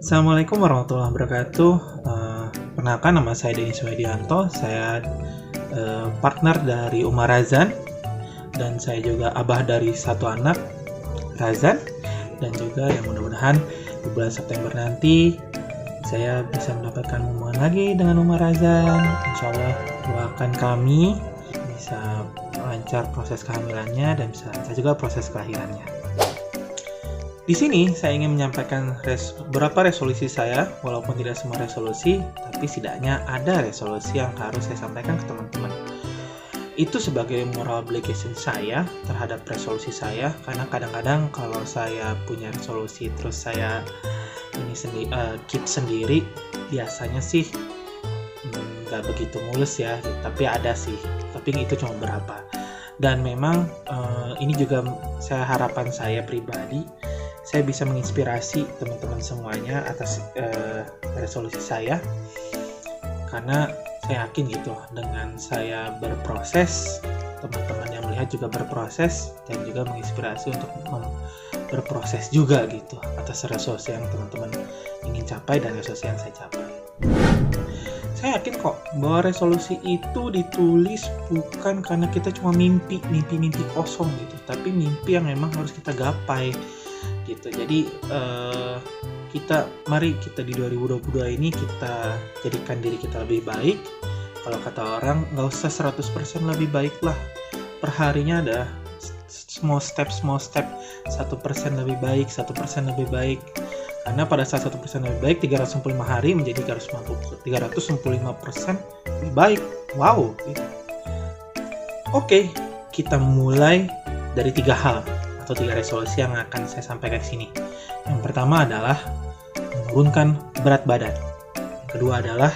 Assalamualaikum warahmatullahi wabarakatuh. Perkenalkan, nama saya Denny Suhedianto. Saya partner dari Umar Razan, dan saya juga abah dari satu anak, Razan. Dan juga yang mudah-mudahan di bulan September nanti saya bisa mendapatkan hubungan lagi dengan Umar Razan. Insya Allah doakan kami bisa lancar proses kehamilannya dan bisa lancar juga proses kelahirannya. Di sini saya ingin menyampaikan beberapa resolusi saya, walaupun tidak semua resolusi, tapi setidaknya ada resolusi yang harus saya sampaikan ke teman-teman. Itu sebagai moral obligation saya terhadap resolusi saya, karena kadang-kadang kalau saya punya resolusi terus saya keep sendiri, biasanya sih nggak begitu mulus ya, tapi ada sih, tapi itu cuma berapa. Dan memang ini juga harapan saya pribadi, saya bisa menginspirasi teman-teman semuanya atas resolusi saya, karena saya yakin gitu dengan saya berproses, teman-teman yang melihat juga berproses dan juga menginspirasi untuk berproses juga gitu atas resolusi yang teman-teman ingin capai dan resolusi yang saya capai. Saya yakin kok bahwa resolusi itu ditulis bukan karena kita cuma mimpi kosong gitu, tapi mimpi yang memang harus kita gapai gitu. Jadi mari kita di 2022 ini kita jadikan diri kita lebih baik. Kalau kata orang, nggak usah 100% lebih baik lah. Perharinya ada small step, 1% lebih baik, 1% lebih baik. Karena pada saat 1% lebih baik, 365 hari menjadi 365% lebih baik. Wow gitu. Oke, kita mulai dari 3 hal atau 3 resolusi yang akan saya sampaikan di sini. Yang pertama adalah menurunkan berat badan. Yang kedua adalah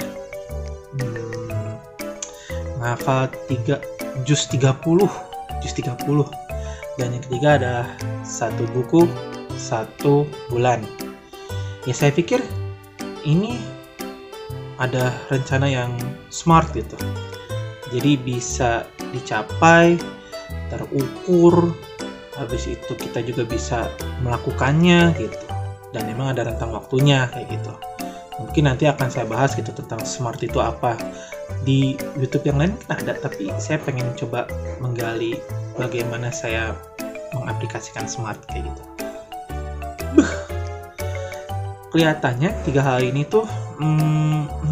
menghafal juz 30. Dan yang ketiga adalah 1 buku 1 bulan. Ya, saya pikir ini ada rencana yang smart gitu. Jadi bisa dicapai, terukur. Habis itu kita juga bisa melakukannya gitu, dan memang ada rentang waktunya kayak gitu. Mungkin nanti akan saya bahas gitu tentang smart itu apa. Di YouTube yang lain kan ada, tapi saya pengen coba menggali bagaimana saya mengaplikasikan smart kayak gitu. Kelihatannya 3 hal ini tuh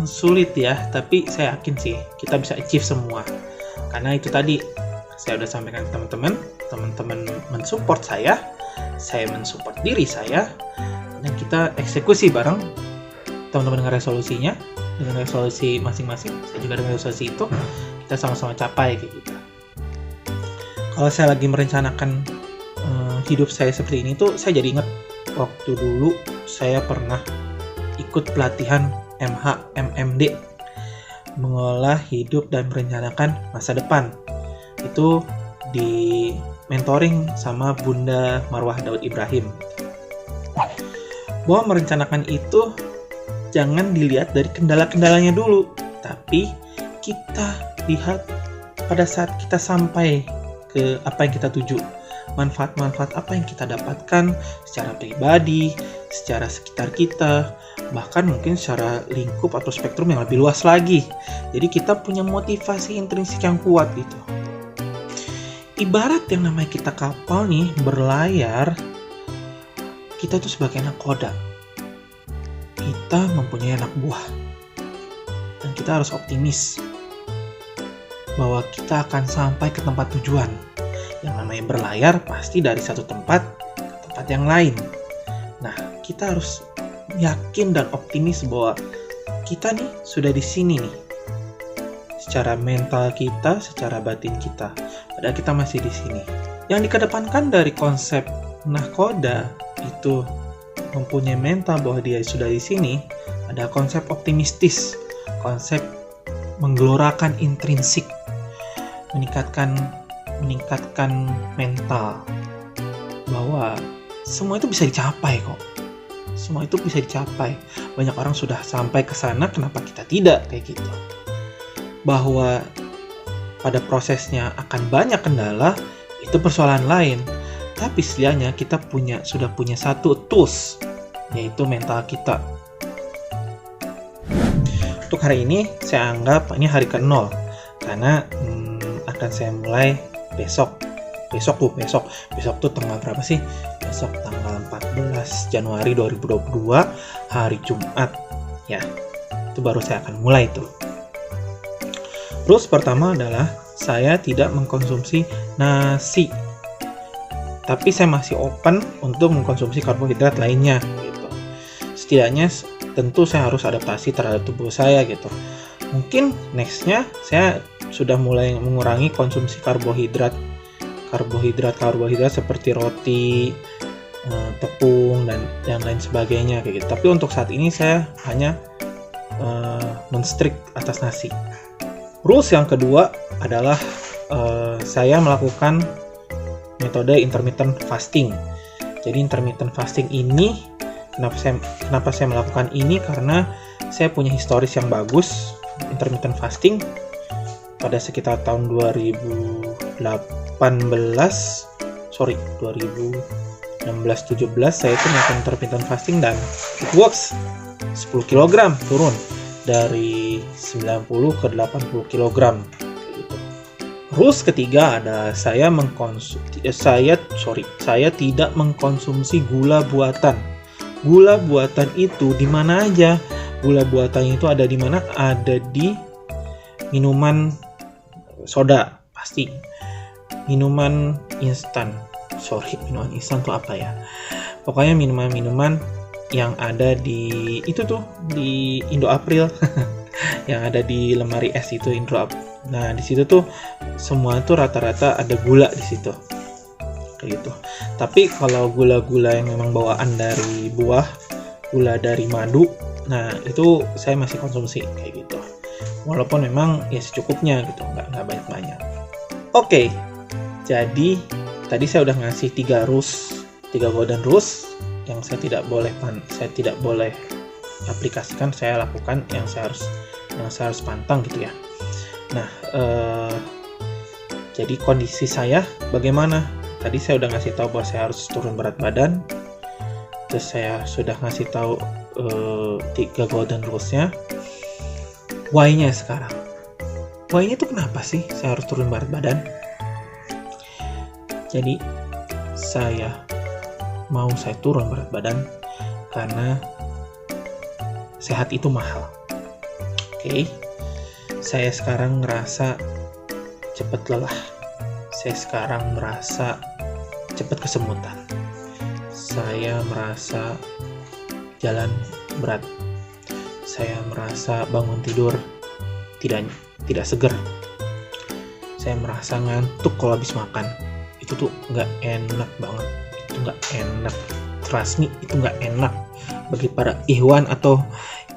sulit ya, tapi saya yakin sih kita bisa achieve semua. Karena itu tadi saya udah sampaikan ke teman-teman mensupport saya mensupport diri saya, dan kita eksekusi bareng. Teman-teman dengan resolusinya, dengan resolusi masing-masing, saya juga dengan resolusi itu, kita sama-sama capai kayak gitu. Kalau saya lagi merencanakan hidup saya seperti ini tuh, saya jadi ingat waktu dulu saya pernah ikut pelatihan MHMMD, mengolah hidup dan merencanakan masa depan. Itu di mentoring sama Bunda Marwah Daud Ibrahim. Bahwa merencanakan itu jangan dilihat dari kendala-kendalanya dulu, tapi kita lihat pada saat kita sampai ke apa yang kita tuju, manfaat-manfaat apa yang kita dapatkan secara pribadi, secara sekitar kita, bahkan mungkin secara lingkup atau spektrum yang lebih luas lagi. Jadi kita punya motivasi intrinsik yang kuat gitu. Ibarat yang namanya kita kapal nih berlayar, kita tuh sebagai anak koda, kita mempunyai anak buah, dan kita harus optimis bahwa kita akan sampai ke tempat tujuan. Yang namanya berlayar pasti dari satu tempat ke tempat yang lain. Nah, kita harus yakin dan optimis bahwa kita nih sudah di sini nih, secara mental kita, secara batin kita. Padahal kita masih di sini. Yang dikedepankan dari konsep nahkoda itu mempunyai mental bahwa dia sudah di sini, ada konsep optimistis, konsep menggelorakan intrinsik, meningkatkan mental bahwa semua itu bisa dicapai kok. Semua itu bisa dicapai. Banyak orang sudah sampai ke sana, kenapa kita tidak kayak gitu? Bahwa pada prosesnya akan banyak kendala, itu persoalan lain. Tapi setidaknya kita sudah punya satu tools, yaitu mental kita. untuk hari ini saya anggap ini hari ke-0 karena akan saya mulai besok tuh tanggal berapa sih? Besok tanggal 14 Januari 2022 hari Jumat ya, itu baru saya akan mulai tuh. Rules pertama adalah saya tidak mengkonsumsi nasi, tapi saya masih open untuk mengkonsumsi karbohidrat lainnya gitu. Setidaknya tentu saya harus adaptasi terhadap tubuh saya gitu. Mungkin nextnya saya sudah mulai mengurangi konsumsi karbohidrat seperti roti, tepung dan yang lain sebagainya kayak gitu. Tapi untuk saat ini saya hanya men-strict atas nasi. Rules yang kedua adalah saya melakukan metode intermittent fasting. Jadi intermittent fasting ini kenapa saya melakukan ini, karena saya punya historis yang bagus intermittent fasting. Pada sekitar tahun 2016-17 saya itu melakukan intermittent fasting dan it works. 10 kg turun dari 90 ke 80 kg gitu. Rules ketiga ada saya tidak mengkonsumsi gula buatan. Gula buatan itu di mana aja? Gula buatan itu ada di mana? Ada di minuman soda pasti. Minuman instan. Minuman instan tuh apa ya? Pokoknya minuman-minuman yang ada di itu tuh di Indo April yang ada di lemari es itu Indo April. Nah, di situ tuh semua tuh rata-rata ada gula di situ. Kayak gitu. Tapi kalau gula-gula yang memang bawaan dari buah, gula dari madu, nah itu saya masih konsumsi kayak gitu. Walaupun memang ya secukupnya gitu, nggak banyak-banyak. Oke. Jadi tadi saya udah ngasih 3 golden rules yang saya tidak boleh aplikasikan, saya lakukan yang saya harus pantang gitu ya. Nah, jadi kondisi saya bagaimana? Tadi saya udah ngasih tahu bahwa saya harus turun berat badan. Terus saya sudah ngasih tahu 3 golden rules-nya. Why-nya sekarang. Why-nya itu kenapa sih saya harus turun berat badan? Jadi saya turun berat badan karena sehat itu mahal. Oke. Saya sekarang ngerasa cepat lelah. Saya sekarang merasa cepat kesemutan. Saya merasa jalan berat. Saya merasa bangun tidur tidak seger. Saya merasa ngantuk kalau habis makan. Itu tuh nggak enak banget. Itu nggak enak. Trust me, itu nggak enak. Bagi para ihwan atau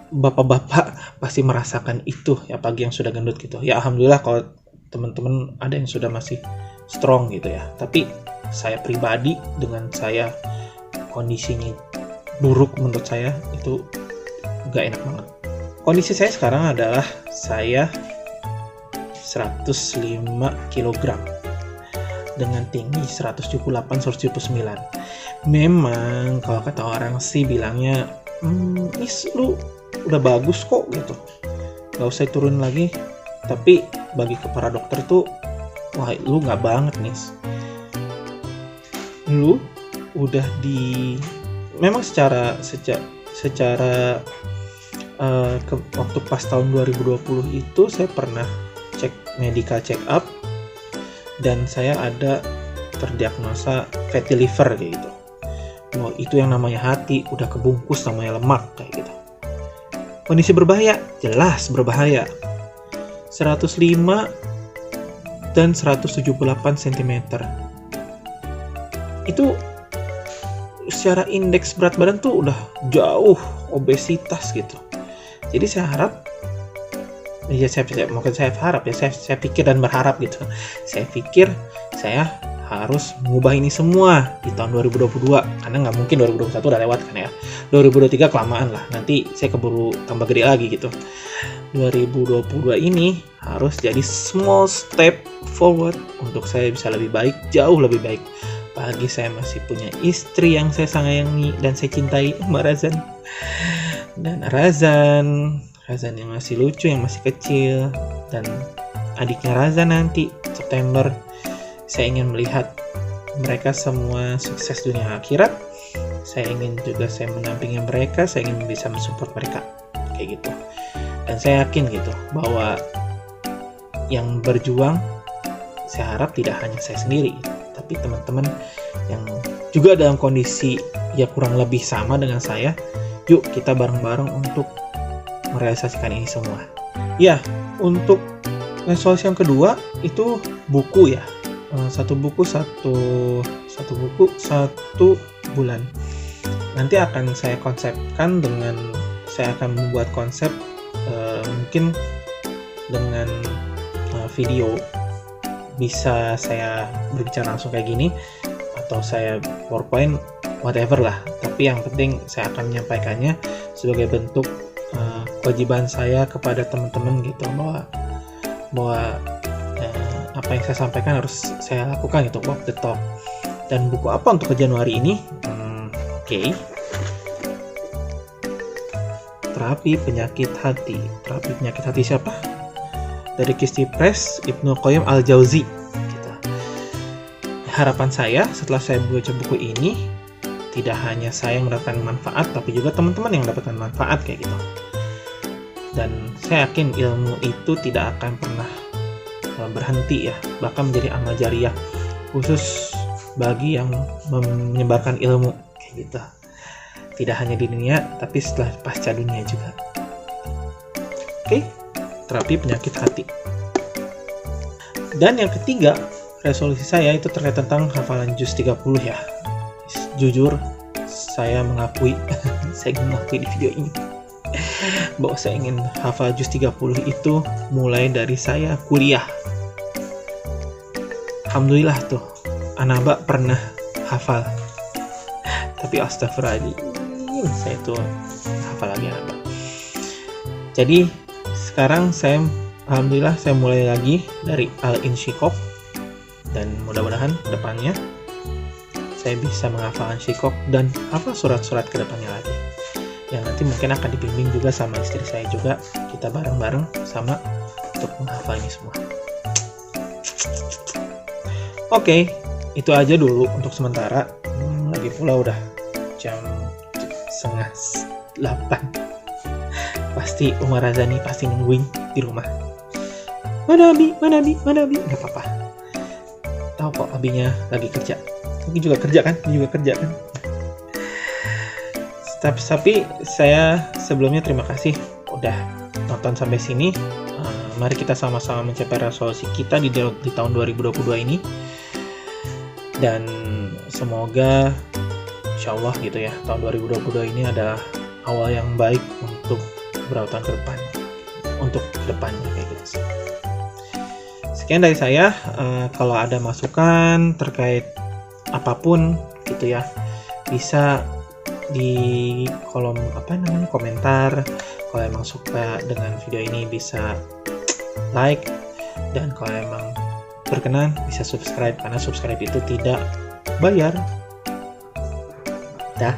bapak-bapak pasti merasakan itu ya, pagi yang sudah gendut gitu. Ya alhamdulillah kalau teman-teman ada yang sudah masih strong gitu ya. Tapi saya pribadi dengan saya kondisinya buruk, menurut saya itu nggak enak banget. Kondisi saya sekarang adalah saya 105 kg dengan tinggi 178-179. Memang kalau kata orang sih bilangnya, lu udah bagus kok gitu, gak usah turun lagi. Tapi bagi para dokter tuh, wah lu nggak banget nih, lu udah memang secara waktu pas tahun 2020 itu saya pernah cek medical check up dan saya ada terdiagnosa fatty liver kayak gitu. Wah, itu yang namanya hati udah kebungkus namanya lemak kayak gitu. Kondisi berbahaya, jelas berbahaya. 105 dan 178 cm. Itu secara indeks berat badan tuh udah jauh obesitas gitu. Jadi saya harap, saya pikir dan berharap gitu. Saya pikir saya harus mengubah ini semua di tahun 2022, karena nggak mungkin 2021 udah lewat kan ya. 2023 kelamaan lah, nanti saya keburu tambah gede lagi gitu. 2022 ini harus jadi small step forward untuk saya bisa lebih baik, jauh lebih baik. Apalagi saya masih punya istri yang saya sayangi dan saya cintai, Mbak Razan. Dan Razan Razan yang masih lucu, yang masih kecil, dan adiknya Razan nanti September. Saya ingin melihat mereka semua sukses dunia akhirat. Saya ingin juga saya mendampingi mereka, saya ingin bisa mensupport mereka kayak gitu. Dan saya yakin gitu bahwa yang berjuang, saya harap tidak hanya saya sendiri, tapi teman-teman yang juga dalam kondisi ya kurang lebih sama dengan saya. Yuk kita bareng-bareng untuk merealisasikan ini semua. Ya, untuk resolusi yang kedua itu buku ya. Satu buku satu bulan. Nanti akan saya konsepkan dengan saya akan membuat konsep mungkin dengan video. Bisa saya berbicara langsung kayak gini atau saya PowerPoint, whatever lah. Tapi yang penting saya akan menyampaikannya sebagai bentuk kewajiban saya kepada teman-teman gitu, bahwa apa yang saya sampaikan harus saya lakukan gitu, walk the talk. Dan buku apa untuk ke Januari ini? Oke. Terapi Penyakit Hati. Terapi Penyakit Hati siapa? Dari Kisti Press, Ibnu Qayyim Al-Jauzi. Gitu. Harapan saya setelah saya membaca buku ini, tidak hanya saya yang mendapatkan manfaat, tapi juga teman-teman yang mendapatkan manfaat kayak gitu. Dan saya yakin ilmu itu tidak akan pernah berhenti ya, bahkan menjadi amal jariah khusus bagi yang menyebarkan ilmu kayak gitu. Tidak hanya di dunia, tapi setelah pasca dunia juga. Oke, terapi penyakit hati. Dan yang ketiga, resolusi saya itu terkait tentang hafalan juz 30 ya. Jujur, saya mengakui di video ini bahwa saya ingin hafal juz 30 itu mulai dari saya kuliah. Alhamdulillah tuh, Anaba pernah hafal. Tapi astagfirullahaladzim, saya tuh hafal lagi Anaba. Jadi sekarang alhamdulillah saya mulai lagi dari Al-Insyiqaq, dan mudah-mudahan depannya saya bisa menghafalkan Syikok dan hafal surat-surat ke depannya lagi. Yang nanti mungkin akan dibimbing juga sama istri saya juga. Kita bareng-bareng sama untuk menghafal ini semua. Oke, itu aja dulu untuk sementara. Lagi pula udah jam 7:30. Pasti Umar Razani pasti nungguin di rumah. Mana Abi? Gak apa-apa. Tahu kok Abinya lagi kerja. Ini juga kerja kan? Tapi saya sebelumnya terima kasih udah nonton sampai sini. Mari kita sama-sama mencapai resolusi kita di tahun 2022 ini. Dan semoga insyaallah gitu ya, tahun 2022 ini adalah awal yang baik untuk beberapa tahun ke depan. Untuk kedepannya kayak gitu. Sekian dari saya. Kalau ada masukan terkait apapun gitu ya, bisa di kolom komentar. Kalau emang suka dengan video ini bisa like, dan kalau emang berkenan bisa subscribe, karena subscribe itu tidak bayar. Dah.